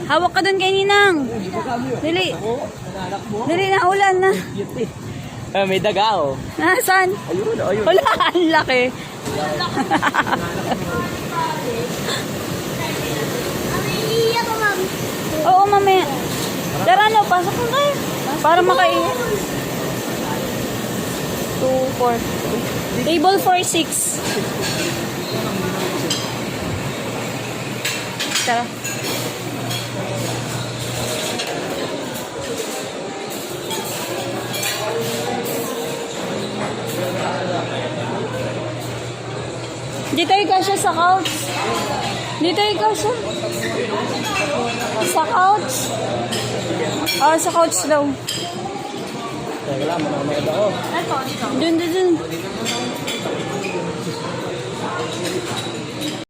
Hawak ka dun kay Ninang. Dili. Dili na, ulan na. May daga oh. Nasaan? Ayun, ayun. Wala, ang laki. Oo, mamaya. Tara, no, pasok na kayo. Para makaiya. 2, 4. Table for 6. Tara. Dito ikaw siya sa couch. Dito ikaw siya. Sa couch. Oh, sa couch daw. Teka lang, manamaya ako. Dun.